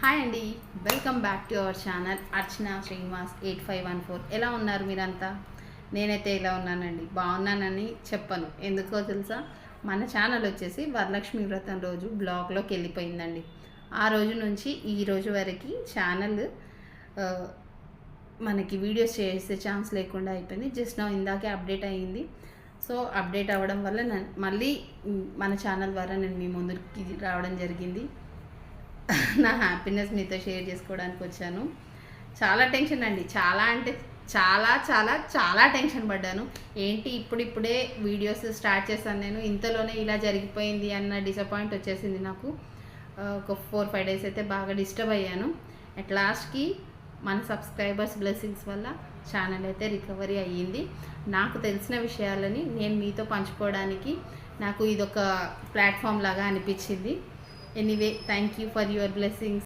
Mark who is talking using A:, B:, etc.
A: Hi అండి, welcome back to our channel Archana Srinivas 8514. ఎలా ఉన్నారు మీరంతా? నేనైతే ఇలా ఉన్నానండి, బాగున్నానని చెప్పను. ఎందుకో తెలుసా, మన ఛానల్ వచ్చేసి వరలక్ష్మి వ్రతం రోజు బ్లాగ్లోకి వెళ్ళిపోయిందండి. ఆ రోజు నుంచి ఈ రోజు వరకు ఛానల్ మనకి వీడియోస్ చేసే ఛాన్స్ లేకుండా అయిపోయింది. జస్ట్ నా ఇందాకే అప్డేట్ అయ్యింది. సో అప్డేట్ అవ్వడం వల్ల మళ్ళీ మన ఛానల్ ద్వారా నేను మీ ముందుకి రావడం జరిగింది. నా హ్యాపీనెస్ మీతో షేర్ చేసుకోవడానికి వచ్చాను. చాలా టెన్షన్ అండి, చాలా అంటే చాలా చాలా చాలా టెన్షన్ పడ్డాను. ఏంటి ఇప్పుడిప్పుడే వీడియోస్ స్టార్ట్ చేశాను నేను, ఇంతలోనే ఇలా జరిగిపోయింది అన్న డిసప్పాయింట్ వచ్చేసింది నాకు. ఒక 4-5 డేస్ అయితే బాగా డిస్టర్బ్ అయ్యాను. అట్ లాస్ట్కి మన సబ్స్క్రైబర్స్ బ్లెస్సింగ్స్ వల్ల ఛానల్ అయితే రికవరీ అయ్యింది. నాకు తెలిసిన విషయాలని నేను మీతో పంచుకోవడానికి నాకు ఇదొక ప్లాట్ఫామ్ లాగా అనిపించింది. Anyway, thank you for your blessings.